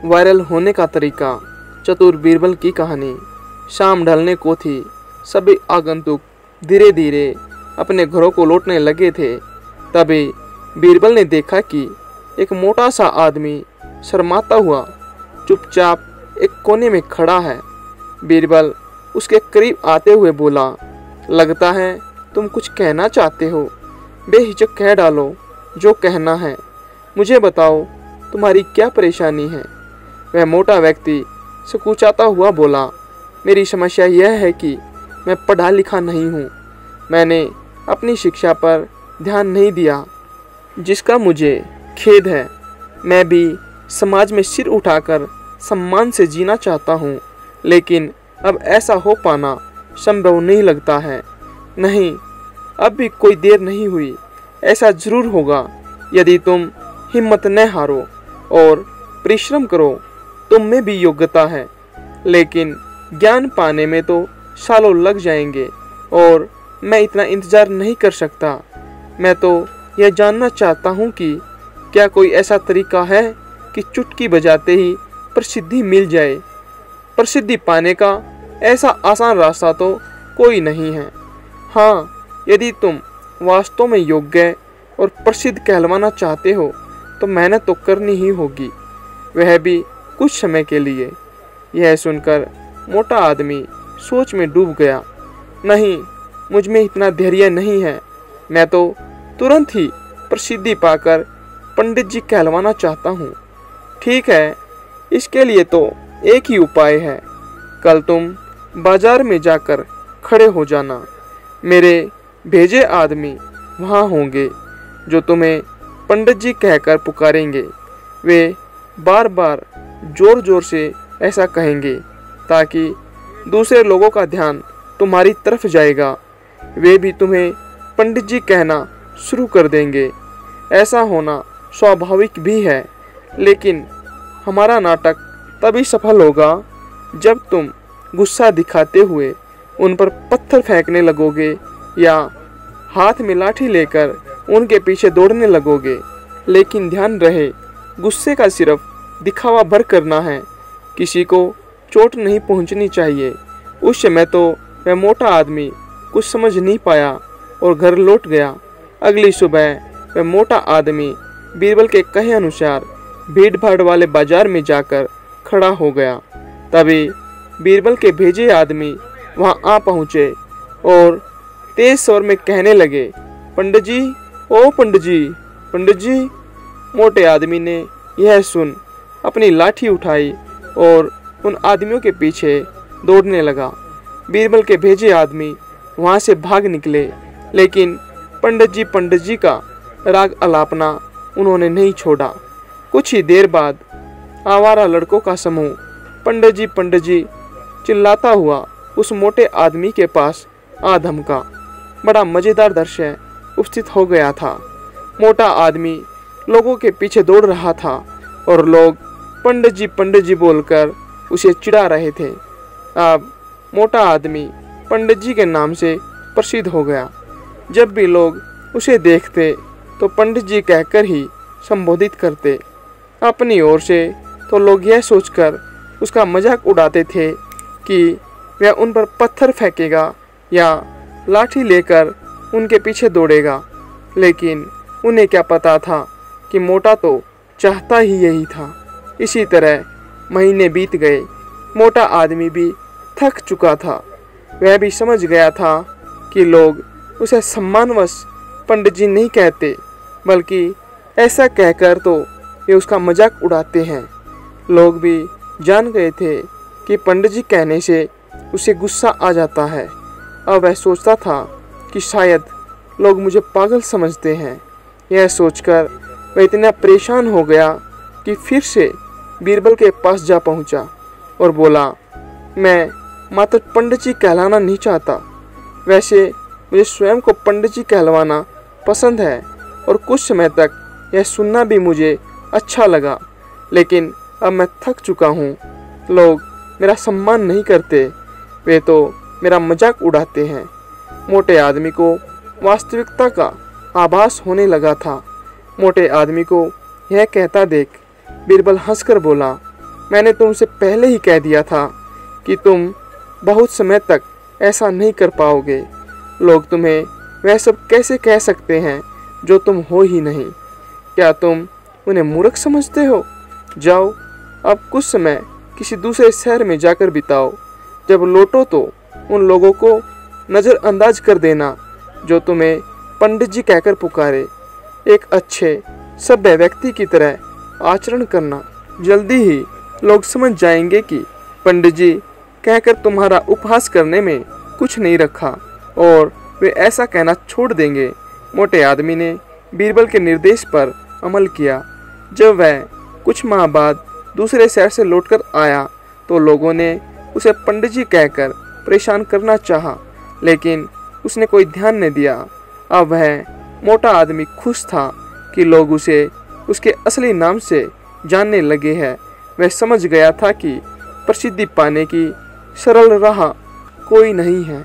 Viral होने का तरीका। चतुर बीरबल की कहानी। शाम ढलने को थी। सभी आगंतुक धीरे धीरे अपने घरों को लौटने लगे थे। तभी बीरबल ने देखा कि एक मोटा सा आदमी शर्माता हुआ चुपचाप एक कोने में खड़ा है। बीरबल उसके करीब आते हुए बोला, लगता है तुम कुछ कहना चाहते हो। बेहिचक कह डालो जो कहना है। मुझे बताओ तुम्हारी क्या परेशानी है। वह मोटा व्यक्ति सकुचाता हुआ बोला, मेरी समस्या यह है कि मैं पढ़ा लिखा नहीं हूँ। मैंने अपनी शिक्षा पर ध्यान नहीं दिया, जिसका मुझे खेद है। मैं भी समाज में सिर उठाकर सम्मान से जीना चाहता हूँ, लेकिन अब ऐसा हो पाना संभव नहीं लगता है। नहीं, अब भी कोई देर नहीं हुई। ऐसा जरूर होगा यदि तुम हिम्मत न हारो और परिश्रम करो। तुम में भी योग्यता है, लेकिन ज्ञान पाने में तो सालों लग जाएंगे और मैं इतना इंतजार नहीं कर सकता। मैं तो यह जानना चाहता हूँ कि क्या कोई ऐसा तरीका है कि चुटकी बजाते ही प्रसिद्धि मिल जाए। प्रसिद्धि पाने का ऐसा आसान रास्ता तो कोई नहीं है। हाँ, यदि तुम वास्तव में योग्य और प्रसिद्ध कहलवाना चाहते हो तो मेहनत तो करनी ही होगी, वह भी कुछ समय के लिए। यह सुनकर मोटा आदमी सोच में डूब गया। नहीं, मुझ में इतना धैर्य नहीं है। मैं तो तुरंत ही प्रसिद्धि पाकर पंडित जी कहलवाना चाहता हूँ। ठीक है, इसके लिए तो एक ही उपाय है। कल तुम बाजार में जाकर खड़े हो जाना। मेरे भेजे आदमी वहाँ होंगे जो तुम्हें पंडित जी कहकर पुकारेंगे। वे बार बार जोर जोर से ऐसा कहेंगे ताकि दूसरे लोगों का ध्यान तुम्हारी तरफ जाएगा। वे भी तुम्हें पंडित जी कहना शुरू कर देंगे। ऐसा होना स्वाभाविक भी है, लेकिन हमारा नाटक तभी सफल होगा जब तुम गुस्सा दिखाते हुए उन पर पत्थर फेंकने लगोगे या हाथ में लाठी लेकर उनके पीछे दौड़ने लगोगे। लेकिन ध्यान रहे, गुस्से का सिर्फ दिखावा भर करना है। किसी को चोट नहीं पहुंचनी चाहिए। उस समय तो वह मोटा आदमी कुछ समझ नहीं पाया और घर लौट गया। अगली सुबह वह मोटा आदमी बीरबल के कहे अनुसार भीड़ भाड़ वाले बाजार में जाकर खड़ा हो गया। तभी बीरबल के भेजे आदमी वहां आ पहुंचे और तेज स्वर में कहने लगे, पंडित जी, ओ पंडित जी, पंडित जी। मोटे आदमी ने यह सुन अपनी लाठी उठाई और उन आदमियों के पीछे दौड़ने लगा। बीरबल के भेजे आदमी वहां से भाग निकले, लेकिन पंडित जी का राग अलापना उन्होंने नहीं छोड़ा। कुछ ही देर बाद आवारा लड़कों का समूह पंडित जी चिल्लाता हुआ उस मोटे आदमी के पास आ धमका। बड़ा मजेदार दृश्य उपस्थित हो गया था। मोटा आदमी लोगों के पीछे दौड़ रहा था और लोग पंडित जी बोलकर उसे चिढ़ा रहे थे। अब मोटा आदमी पंडित जी के नाम से प्रसिद्ध हो गया। जब भी लोग उसे देखते तो पंडित जी कहकर ही संबोधित करते। अपनी ओर से तो लोग यह सोचकर उसका मजाक उड़ाते थे कि वह उन पर पत्थर फेंकेगा या लाठी लेकर उनके पीछे दौड़ेगा, लेकिन उन्हें क्या पता था कि मोटा तो चाहता ही यही था। इसी तरह महीने बीत गए। मोटा आदमी भी थक चुका था। वह भी समझ गया था कि लोग उसे सम्मानवश पंडित जी नहीं कहते, बल्कि ऐसा कहकर तो वे उसका मजाक उड़ाते हैं। लोग भी जान गए थे कि पंडित जी कहने से उसे गुस्सा आ जाता है। अब वह सोचता था कि शायद लोग मुझे पागल समझते हैं। यह सोचकर वह इतना परेशान हो गया कि फिर से बीरबल के पास जा पहुंचा और बोला, मैं मात्र पंडित जी कहलाना नहीं चाहता। वैसे मुझे स्वयं को पंडित जी कहलवाना पसंद है और कुछ समय तक यह सुनना भी मुझे अच्छा लगा, लेकिन अब मैं थक चुका हूँ। लोग मेरा सम्मान नहीं करते, वे तो मेरा मजाक उड़ाते हैं। मोटे आदमी को वास्तविकता का आभास होने लगा था। मोटे आदमी को यह कहता देख बीरबल हंसकर बोला, मैंने तुमसे पहले ही कह दिया था कि तुम बहुत समय तक ऐसा नहीं कर पाओगे। लोग तुम्हें वह सब कैसे कह सकते हैं जो तुम हो ही नहीं। क्या तुम उन्हें मूर्ख समझते हो? जाओ, अब कुछ समय किसी दूसरे शहर में जाकर बिताओ। जब लौटो तो उन लोगों को नज़रअंदाज कर देना जो तुम्हें पंडित जी कहकर पुकारे। एक अच्छे सभ्य व्यक्ति की तरह आचरण करना। जल्दी ही लोग समझ जाएंगे कि पंडित जी कहकर तुम्हारा उपहास करने में कुछ नहीं रखा और वे ऐसा कहना छोड़ देंगे। मोटे आदमी ने बीरबल के निर्देश पर अमल किया। जब वह कुछ माह बाद दूसरे शहर से लौटकर आया तो लोगों ने उसे पंडित जी कहकर परेशान करना चाहा, लेकिन उसने कोई ध्यान नहीं दिया। अब वह मोटा आदमी खुश था कि लोग उसे उसके असली नाम से जानने लगे हैं। वह समझ गया था कि प्रसिद्धि पाने की सरल राह कोई नहीं है।